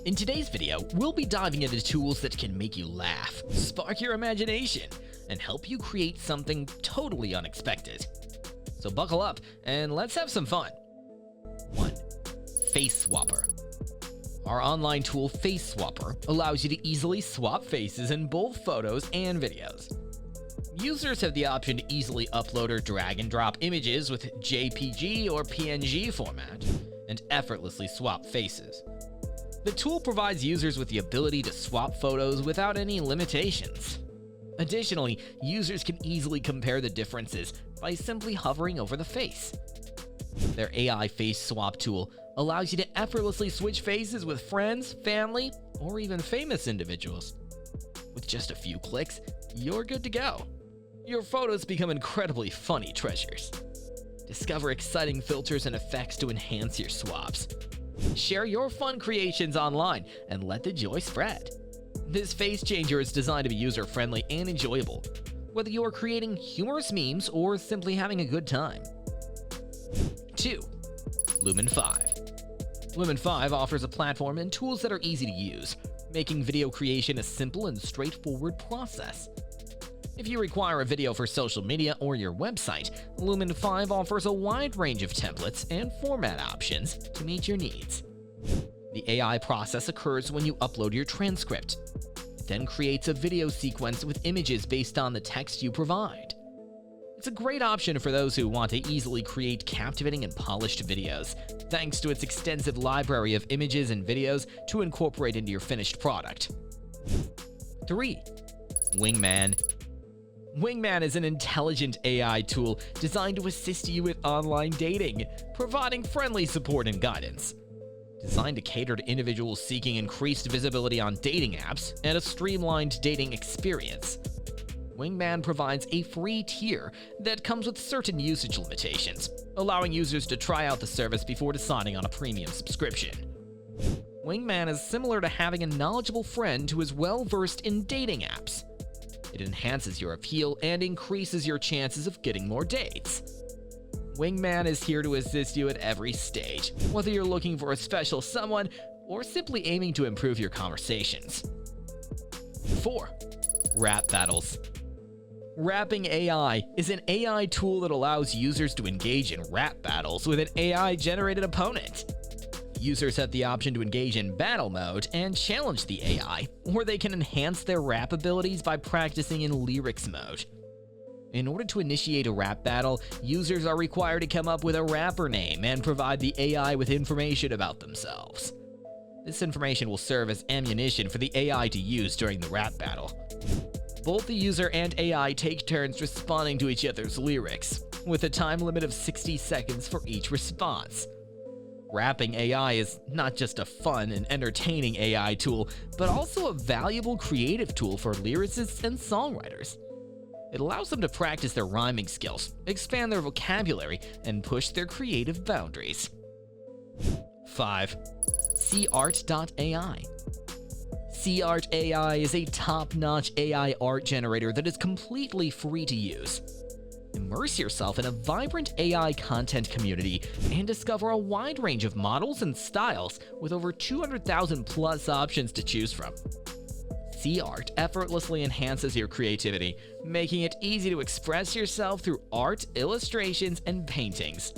In today's video, we'll be diving into tools that can make you laugh, spark your imagination, and help you create something totally unexpected. So buckle up and let's have some fun. 1. Face Swapper. Our online tool Face Swapper allows you to easily swap faces in both photos and videos. Users have the option to easily upload or drag and drop images with JPG or PNG format and effortlessly swap faces. The tool provides users with the ability to swap photos without any limitations. Additionally, users can easily compare the differences by simply hovering over the face. Their AI face swap tool allows you to effortlessly switch faces with friends, family, or even famous individuals. With just a few clicks, you're good to go. Your photos become incredibly funny treasures. Discover exciting filters and effects to enhance your swaps. Share your fun creations online and let the joy spread. This face changer is designed to be user-friendly and enjoyable, whether you are creating humorous memes or simply having a good time. 2. Lumen 5. Lumen 5 offers a platform and tools that are easy to use, making video creation a simple and straightforward process. If you require a video for social media or your website, Lumen 5 offers a wide range of templates and format options to meet your needs. The AI process occurs when you upload your transcript. It then creates a video sequence with images based on the text you provide. It's a great option for those who want to easily create captivating and polished videos, thanks to its extensive library of images and videos to incorporate into your finished product. 3. Wingman. Wingman is an intelligent AI tool designed to assist you with online dating, providing friendly support and guidance. Designed to cater to individuals seeking increased visibility on dating apps and a streamlined dating experience, Wingman provides a free tier that comes with certain usage limitations, allowing users to try out the service before deciding on a premium subscription. Wingman is similar to having a knowledgeable friend who is well-versed in dating apps. It enhances your appeal and increases your chances of getting more dates. Wingman is here to assist you at every stage, whether you're looking for a special someone or simply aiming to improve your conversations. 4. Rap Battles. Rapping AI is an AI tool that allows users to engage in rap battles with an AI-generated opponent. Users have the option to engage in battle mode and challenge the AI, or they can enhance their rap abilities by practicing in lyrics mode. In order to initiate a rap battle, users are required to come up with a rapper name and provide the AI with information about themselves. This information will serve as ammunition for the AI to use during the rap battle. Both the user and AI take turns responding to each other's lyrics, with a time limit of 60 seconds for each response. Rapping AI is not just a fun and entertaining AI tool, but also a valuable creative tool for lyricists and songwriters. It allows them to practice their rhyming skills, expand their vocabulary, and push their creative boundaries. 5. CArt.ai. CArt AI is a top-notch AI art generator that is completely free to use. Immerse yourself in a vibrant AI content community and discover a wide range of models and styles with over 200,000 plus options to choose from. CArt effortlessly enhances your creativity, making it easy to express yourself through art, illustrations, and paintings.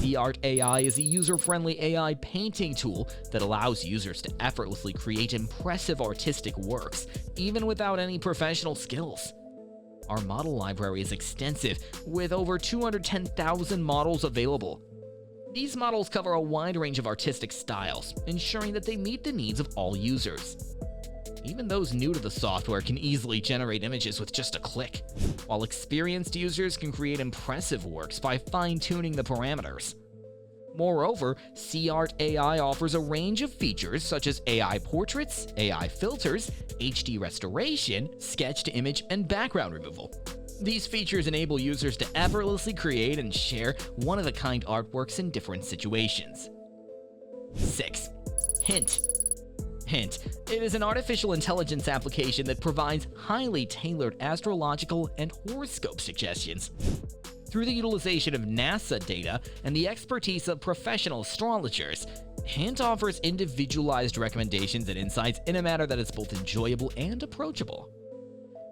CArt AI is a user-friendly AI painting tool that allows users to effortlessly create impressive artistic works, even without any professional skills. Our model library is extensive, with over 210,000 models available. These models cover a wide range of artistic styles, ensuring that they meet the needs of all users. Even those new to the software can easily generate images with just a click, while experienced users can create impressive works by fine-tuning the parameters. Moreover, CArt AI offers a range of features such as AI portraits, AI filters, HD restoration, sketch-to-image, and background removal. These features enable users to effortlessly create and share one-of-a-kind artworks in different situations. 6. Hint. Hint. It is an artificial intelligence application that provides highly tailored astrological and horoscope suggestions. Through the utilization of NASA data and the expertise of professional astrologers, Hint offers individualized recommendations and insights in a manner that is both enjoyable and approachable.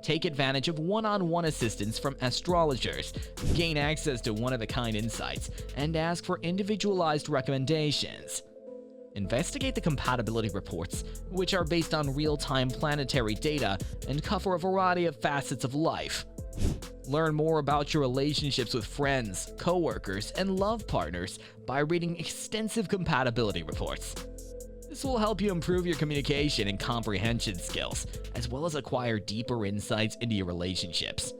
Take advantage of one-on-one assistance from astrologers, gain access to one-of-a-kind insights, and ask for individualized recommendations. Investigate the compatibility reports, which are based on real-time planetary data and cover a variety of facets of life. Learn more about your relationships with friends, coworkers, and love partners by reading extensive compatibility reports. This will help you improve your communication and comprehension skills, as well as acquire deeper insights into your relationships.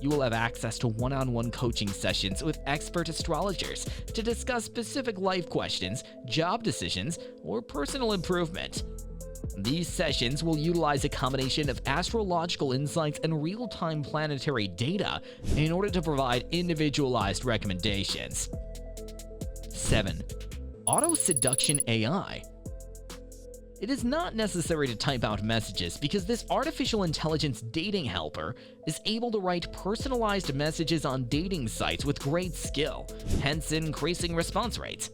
You will have access to one-on-one coaching sessions with expert astrologers to discuss specific life questions, job decisions, or personal improvement. These sessions will utilize a combination of astrological insights and real-time planetary data in order to provide individualized recommendations. 7. Auto Seduction AI. It is not necessary to type out messages because this artificial intelligence dating helper is able to write personalized messages on dating sites with great skill, hence increasing response rates.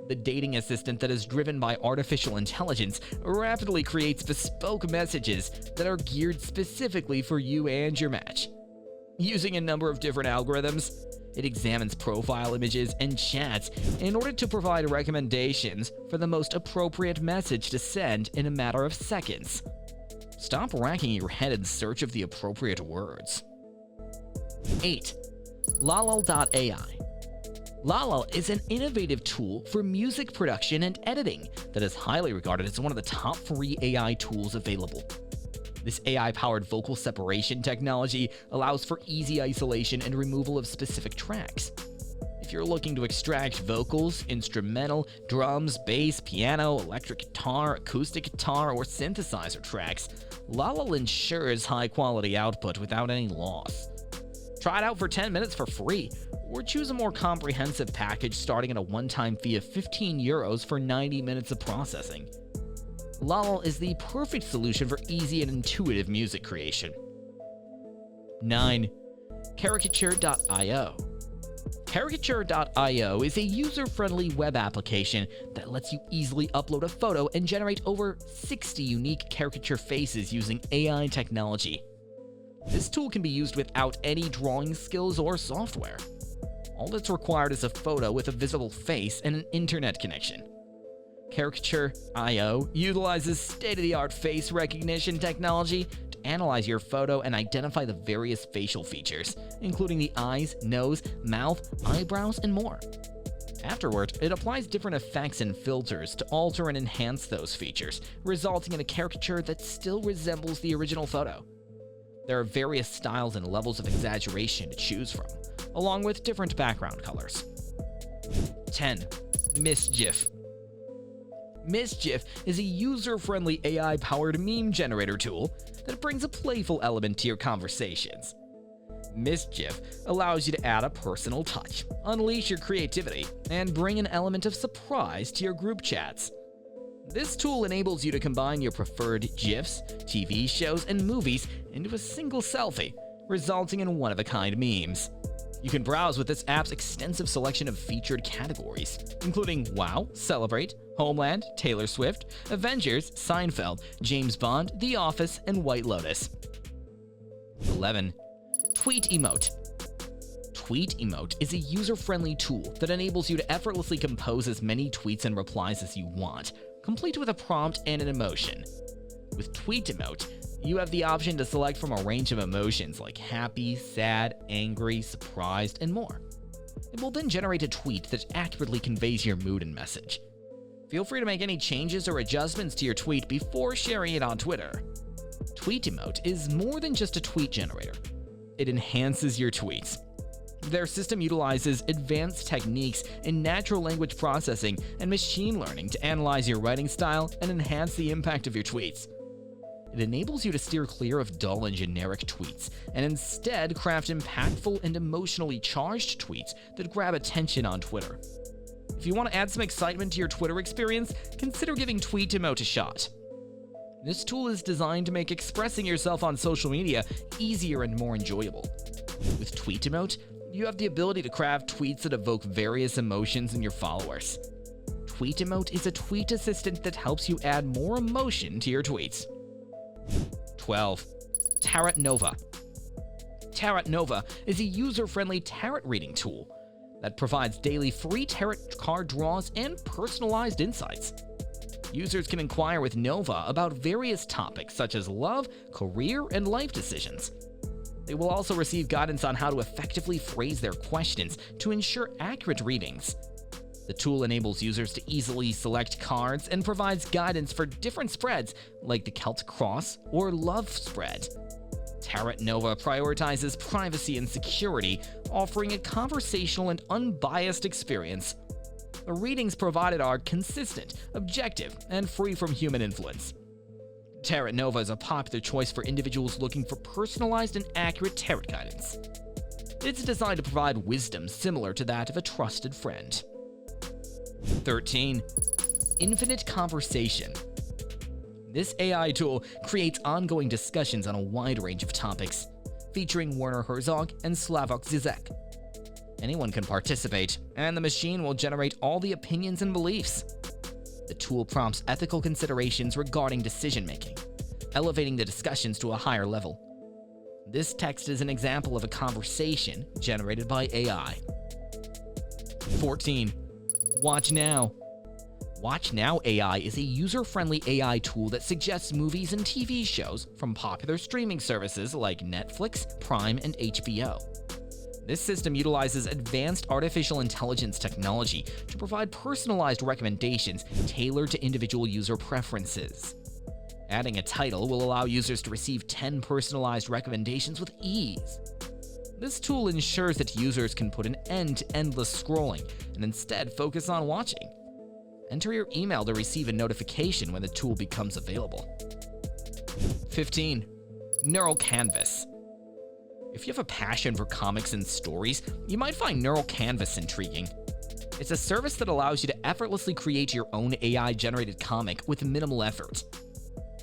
The dating assistant that is driven by artificial intelligence rapidly creates bespoke messages that are geared specifically for you and your match. Using a number of different algorithms, it examines profile images and chats in order to provide recommendations for the most appropriate message to send in a matter of seconds. Stop racking your head in search of the appropriate words. 8. Lalal.ai. Lalal is an innovative tool for music production and editing that is highly regarded as one of the top free AI tools available. This AI-powered vocal separation technology allows for easy isolation and removal of specific tracks. If you're looking to extract vocals, instrumental, drums, bass, piano, electric guitar, acoustic guitar, or synthesizer tracks, Lalal ensures high-quality output without any loss. Try it out for 10 minutes for free, or choose a more comprehensive package starting at a one-time fee of €15 for 90 minutes of processing. Lalal is the perfect solution for easy and intuitive music creation. 9. Caricature.io. Caricature.io is a user-friendly web application that lets you easily upload a photo and generate over 60 unique caricature faces using AI technology. This tool can be used without any drawing skills or software. All that's required is a photo with a visible face and an internet connection. Caricature.io utilizes state-of-the-art face recognition technology to analyze your photo and identify the various facial features, including the eyes, nose, mouth, eyebrows, and more. Afterward, it applies different effects and filters to alter and enhance those features, resulting in a caricature that still resembles the original photo. There are various styles and levels of exaggeration to choose from, along with different background colors. 10. Misgif. Misgif is a user-friendly AI-powered meme generator tool that brings a playful element to your conversations. Misgif allows you to add a personal touch, unleash your creativity, and bring an element of surprise to your group chats. This tool enables you to combine your preferred GIFs, TV shows, and movies into a single selfie, resulting in one-of-a-kind memes. You can browse with this app's extensive selection of featured categories, including WoW, Celebrate, Homeland, Taylor Swift, Avengers, Seinfeld, James Bond, The Office, and White Lotus. 11. Tweet Emote. Tweet Emote is a user-friendly tool that enables you to effortlessly compose as many tweets and replies as you want, complete with a prompt and an emotion. With Tweet Emote, you have the option to select from a range of emotions like happy, sad, angry, surprised, and more. It will then generate a tweet that accurately conveys your mood and message. Feel free to make any changes or adjustments to your tweet before sharing it on Twitter. Tweet Emote is more than just a tweet generator. It enhances your tweets. Their system utilizes advanced techniques in natural language processing and machine learning to analyze your writing style and enhance the impact of your tweets. It enables you to steer clear of dull and generic tweets, and instead craft impactful and emotionally charged tweets that grab attention on Twitter. If you want to add some excitement to your Twitter experience, consider giving Tweet Emote a shot. This tool is designed to make expressing yourself on social media easier and more enjoyable. With Tweet Emote, you have the ability to craft tweets that evoke various emotions in your followers. Tweet Emote is a tweet assistant that helps you add more emotion to your tweets. 12. Tarot Nova. Tarot Nova is a user-friendly tarot reading tool that provides daily free tarot card draws and personalized insights. Users can inquire with Nova about various topics such as love, career, and life decisions. They will also receive guidance on how to effectively phrase their questions to ensure accurate readings. The tool enables users to easily select cards and provides guidance for different spreads like the Celtic Cross or Love spread. Tarot Nova prioritizes privacy and security, offering a conversational and unbiased experience. The readings provided are consistent, objective, and free from human influence. Tarot Nova is a popular choice for individuals looking for personalized and accurate tarot guidance. It's designed to provide wisdom similar to that of a trusted friend. 13. Infinite Conversation. This AI tool creates ongoing discussions on a wide range of topics, featuring Werner Herzog and Slavoj Zizek. Anyone can participate, and the machine will generate all the opinions and beliefs. The tool prompts ethical considerations regarding decision-making, elevating the discussions to a higher level. This text is an example of a conversation generated by AI. 14. Watch Now. Watch Now AI is a user-friendly AI tool that suggests movies and TV shows from popular streaming services like Netflix, Prime, and HBO. This system utilizes advanced artificial intelligence technology to provide personalized recommendations tailored to individual user preferences. Adding a title will allow users to receive 10 personalized recommendations with ease. This tool ensures that users can put an end to endless scrolling and instead focus on watching. Enter your email to receive a notification when the tool becomes available. 15. Neural Canvas. If you have a passion for comics and stories, you might find Neural Canvas intriguing. It's a service that allows you to effortlessly create your own AI-generated comic with minimal effort.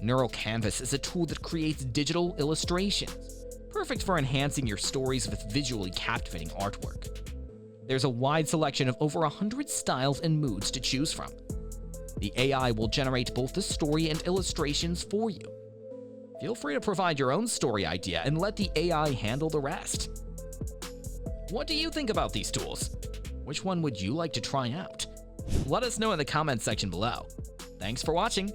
Neural Canvas is a tool that creates digital illustrations, perfect for enhancing your stories with visually captivating artwork. There's a wide selection of over 100 styles and moods to choose from. The AI will generate both the story and illustrations for you. Feel free to provide your own story idea and let the AI handle the rest. What do you think about these tools? Which one would you like to try out? Let us know in the comments section below. Thanks for watching.